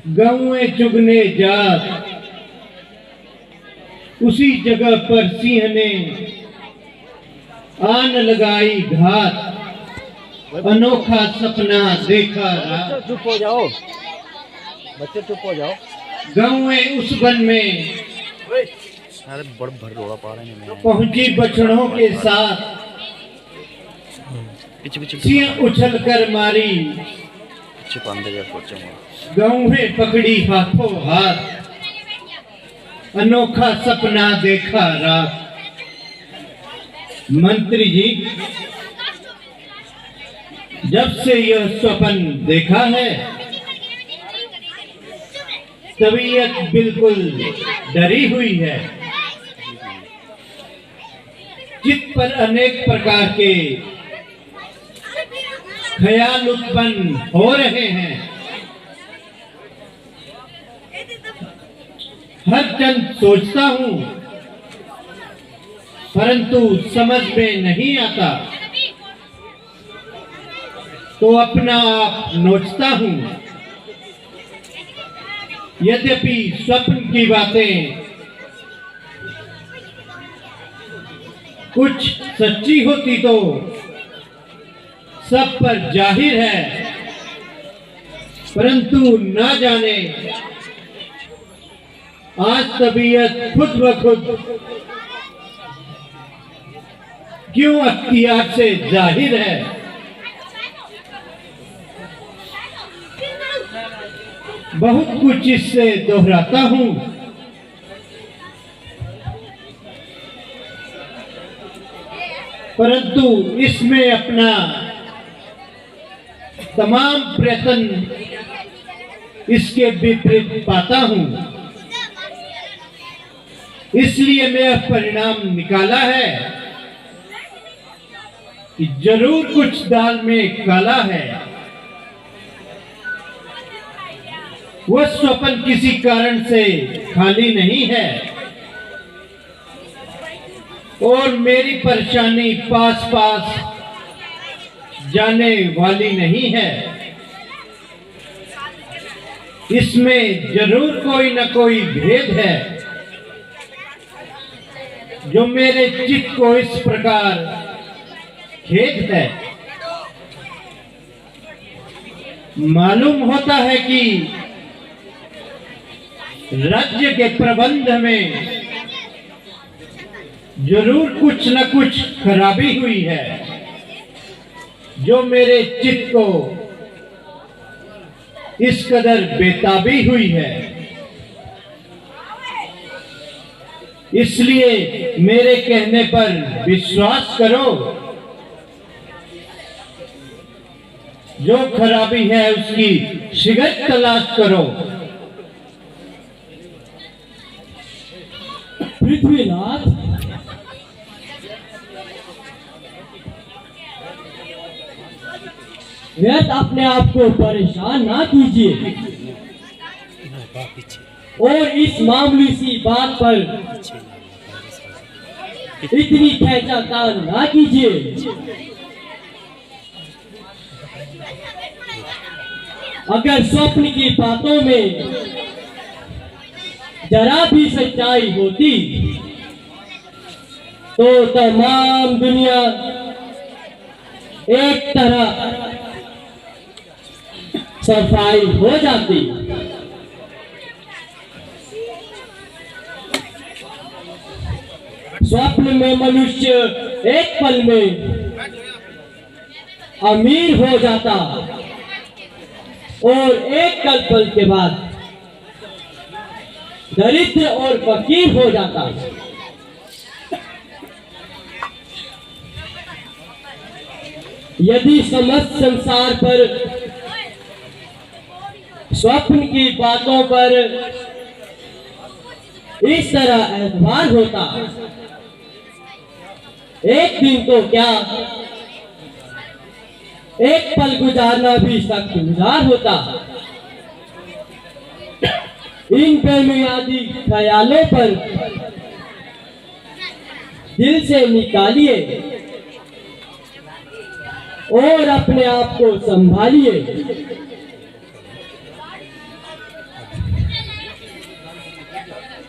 गौएं चुगने जात, उसी जगह पर सिंह ने आन लगाई घात, अनोखा सपना देखा रात। चुप हो जाओ बच्चे, चुप हो जाओ। गौएं उस वन में अरे बड़ भर रोड़ा पा रहे हैं। पहुंची बछड़ों के साथ, पीछे पीछे सिंह उछल कर मारी, पीछे पांदे जा पहुंचूंगा। गौएं पकड़ी हाथों हाथ, अनोखा सपना देखा रात। मंत्री जी, जब से यह स्वप्न देखा है, तबीयत बिल्कुल डरी हुई है। चित्त पर अनेक प्रकार के ख्याल उत्पन्न हो रहे हैं। हर चंद सोचता हूं, परंतु समझ में नहीं आता, तो अपना आप नोचता हूं। यद्यपि स्वप्न की बातें कुछ सच्ची होती तो सब पर जाहिर है, परंतु ना जाने आज तबीयत खुद ब खुद क्यों अख्तियार से जाहिर है। बहुत कुछ इससे दोहराता हूं, परंतु इसमें अपना तमाम प्रयत्न इसके विपरीत पाता हूं। इसलिए मैं परिणाम निकाला है कि जरूर कुछ दाल में काला है। वह स्वप्न किसी कारण से खाली नहीं है, और मेरी परेशानी पास पास जाने वाली नहीं है। इसमें जरूर कोई न कोई भेद है, जो मेरे चित्त को इस प्रकार खेद है। मालूम होता है कि राज्य के प्रबंध में जरूर कुछ न कुछ खराबी हुई है, जो मेरे चित्त को इस कदर बेताबी हुई है। इसलिए मेरे कहने पर विश्वास करो, जो खराबी है उसकी शीघ्र तलाश करो। पृथ्वीनाथ, व्यर्थ अपने आप को परेशान ना कीजिए, और इस मामूली सी बात पर इतनी खींचातान ना कीजिए। अगर स्वप्न की बातों में जरा भी सच्चाई होती तो तमाम दुनिया एक तरह सफाई हो जाती। स्वप्न में मनुष्य एक पल में अमीर हो जाता, और एक पल के बाद दरिद्र और फकीर हो जाता। यदि समस्त संसार पर स्वप्न की बातों पर इस तरह एतबार होता, एक दिन तो क्या एक पल गुजारना भी सख्त गुजार होता। इन बेबुनियादी ख्यालों पर दिल से निकालिए और अपने आप को संभालिए।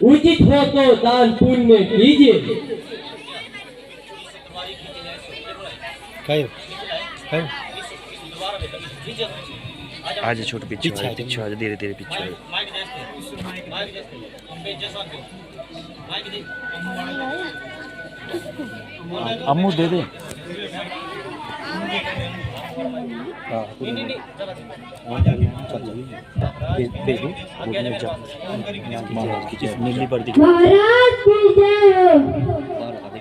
उचित हो तो दान पुण्य कीजिए। आज छोटे पीछे आ जा, धीरे धीरे पीछे अम्मू दे दे। नीली पर दिख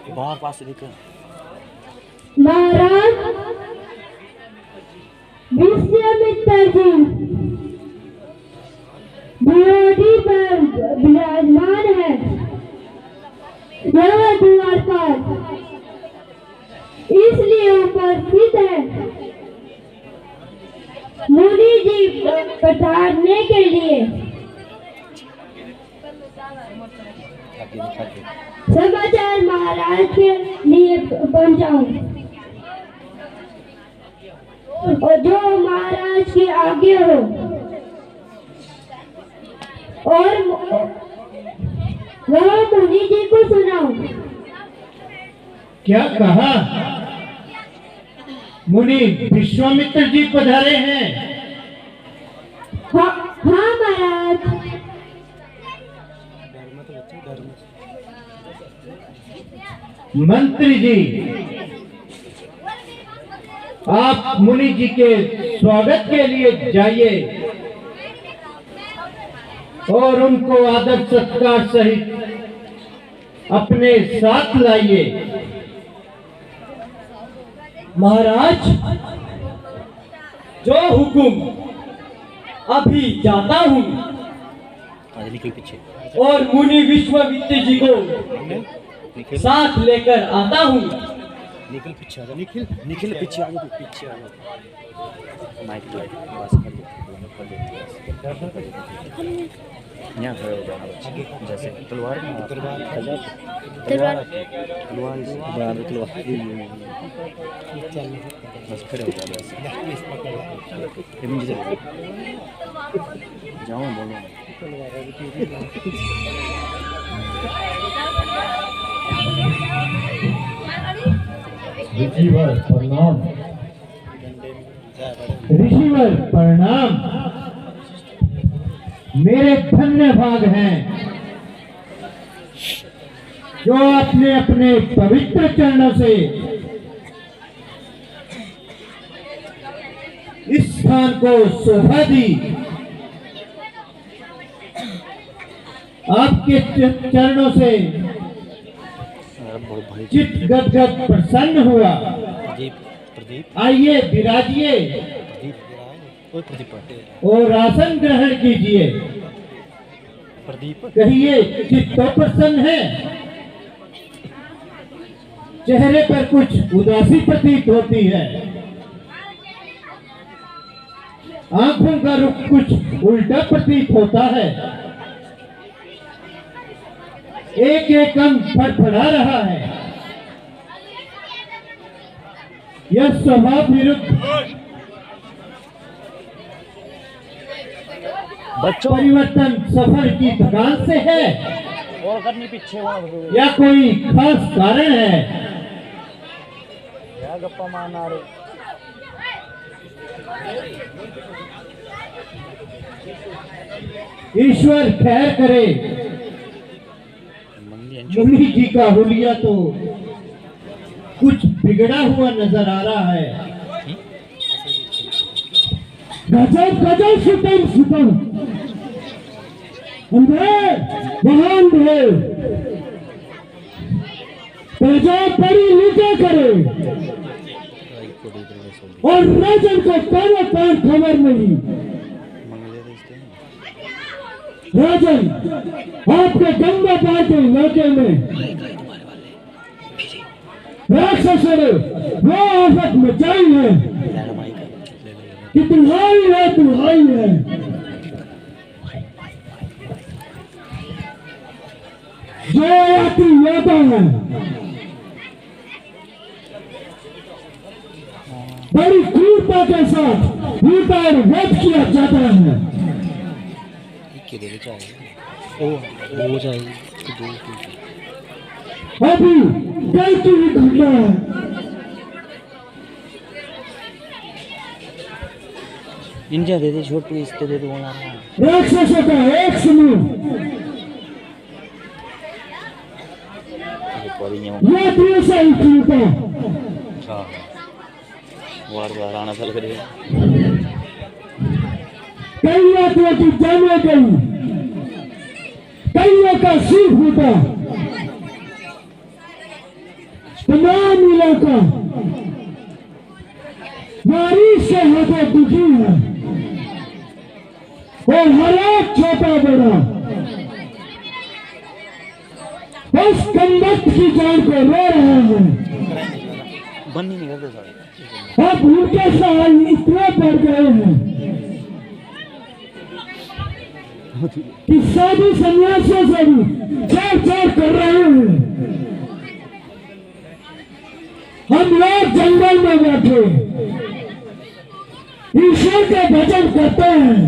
बाहर पास से दिख महाराज विश्वामित्र जी भियोड़ी पर विराजमान है। यह द्वार पर इसलिए उपस्थित है मुनि जी पधारने के लिए। समाचार महाराज के लिए पहुंचाऊं और जो महाराज के आगे हो और वह मुनि जी को सुनाओ। क्या कहा? मुनि विश्वामित्र जी पधारे हैं। हाँ महाराज। मंत्री जी, आप मुनि जी के स्वागत के लिए जाइए और उनको आदर सत्कार सहित अपने साथ लाइए। महाराज, जो हुकुम, अभी जाता हूँ पीछे और मुनि विश्वामित्र जी को साथ लेकर आता हूँ। निखिल पीछे आ जा, निखिल पीछे आ जा, पीछे आ जा। माइक बस कर दे यहाँ खड़े हो जाना, जैसे तलवार बस खड़े हो जाओ, जाओ बोलो। ऋषिवर प्रणाम। ऋषिवर प्रणाम। मेरे धन्य भाग हैं जो अपने अपने पवित्र चरणों से इस स्थान को शोभा दी। आपके चरणों से चित्त गदगद प्रसन्न हुआ। आइए विराजिए और आसन ग्रहण कीजिए। कहिए चित्त तो प्रसन्न है, चेहरे पर कुछ उदासी प्रतीत होती है, आंखों का रुख कुछ उल्टा प्रतीत होता है, एक एक अंग फड़फड़ा रहा है। यह स्वभाव विरुद्ध परिवर्तन सफर की थकान से है और करनी पीछे या कोई खास कारण है? या गप्पा मारना रे। ईश्वर खैर करे। मुनि जी का हुलिया तो कुछ बिगड़ा हुआ नजर आ रहा है। गजब गजब सुतम महान है, प्रजा परी लूटा करे और राजन को कानो कान खबर नहीं। राजन, आपके गंगा पार के इलाके में राक्षसों ने वो आफत मचाई है कि तुम्हारी है। जो आती यादा है, बड़ी क्रूरता के साथ लूटा और वध किया जाता है। के दे चाहे वो जाएगी उसको दो अभी गलती ही करना है। इंडिया दे दे छोटू इसको दे दो राक्षसों का एक समूह यात्रियों से ही टूटा हाँ बार बार आना चल रही है। कई यात्रियों की जाने गई, कईयों का सिर फूटा, तमाम इलाका बारिश से होते दुखी है और हर एक छोटा बड़ा उस कंडक्ट की जान को रो रहे हैं। बंद ही नहीं करते सारे। अब उनके सहाय इतने बढ़ गए हैं कि साधु सन्यासियों से भी छेड़छाड़ कर रहे हैं। हम लोग जंगल में बैठे ईश्वर के भजन करते हैं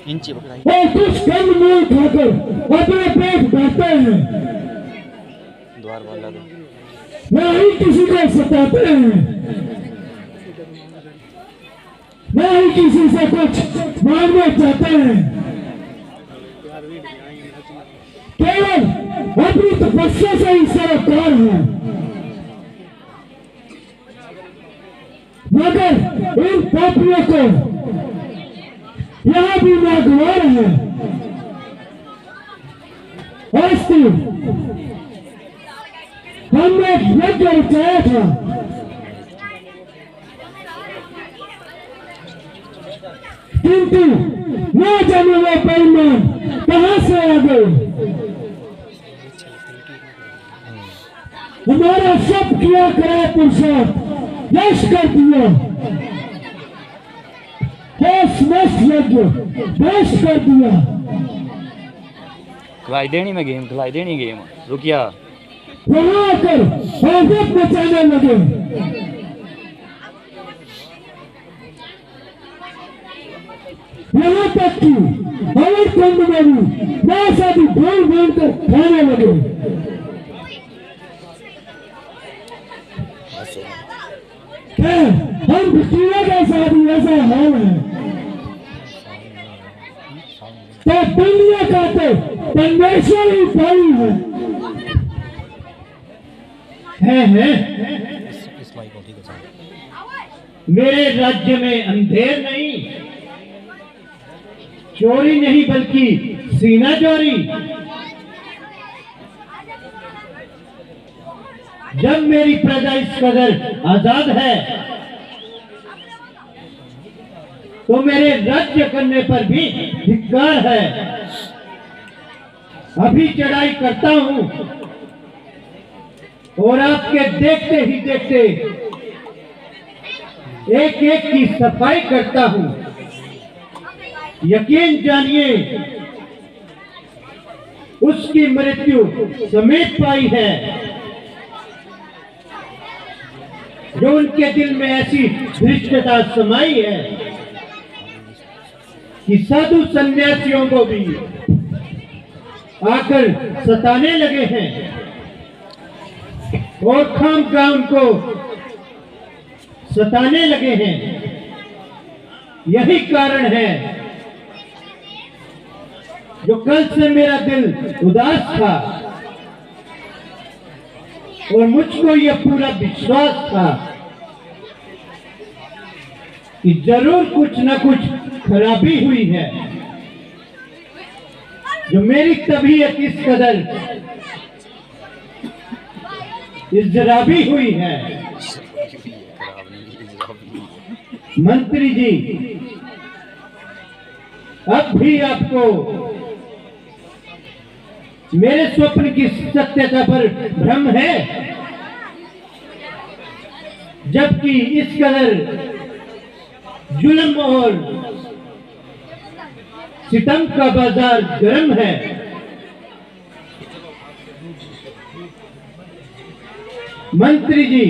और कुछ कम मूल खाकर अपने पेट भरते हैं, द्वार वाला दो न ही किसी को सताते हैं, न ही किसी से कुछ मांगना चाहते हैं। केवल अपनी तपस्या से ही सरकार है। मगर इन पापियों को यहाँ भी नागवार है। अस्तु हमने एक यज्ञ रचाया था, किंतु न जाने वो परिणाम कहाँ से आ गए। हमारा सब किया कराया पुरुषार्थ नष्ट कर दिया, नष्ट यज्ञ नष्ट कर दिया। खिलाई देनी में गेम खिलाई देनी गेम रुकिया वहां आकर औरत बचाने लगे। यहाँ तक कि हमारे कुंड में भी वैसा भी बोल बोल कर खाने लगे। हम भिखियों के साथ ही ऐसा हाल है तो दुनिया का तो परमेश्वर ही भाई है। मेरे राज्य में अंधेर नहीं, चोरी नहीं बल्कि सीना चोरी। जब मेरी प्रजा इस कदर आजाद है तो मेरे राज्य करने पर भी धिक्कार है। अभी चढ़ाई करता हूं और आपके देखते ही देखते एक एक की सफाई करता हूं। यकीन जानिए उसकी मृत्यु समेत पाई है जो उनके दिल में ऐसी धृष्टता समाई है कि साधु सन्यासियों को भी आकर सताने लगे हैं और खामखा उनको सताने लगे हैं। यही कारण है जो कल से मेरा दिल उदास था और मुझको यह पूरा विश्वास था कि जरूर कुछ न कुछ खराबी हुई है जो मेरी तबीयत इस कदर इज़राबी हुई है। मंत्री जी, अब भी आपको मेरे स्वप्न की सत्यता पर भ्रम है, जबकि इस कदर जुल्म और सितम का बाजार गर्म है। मंत्री जी,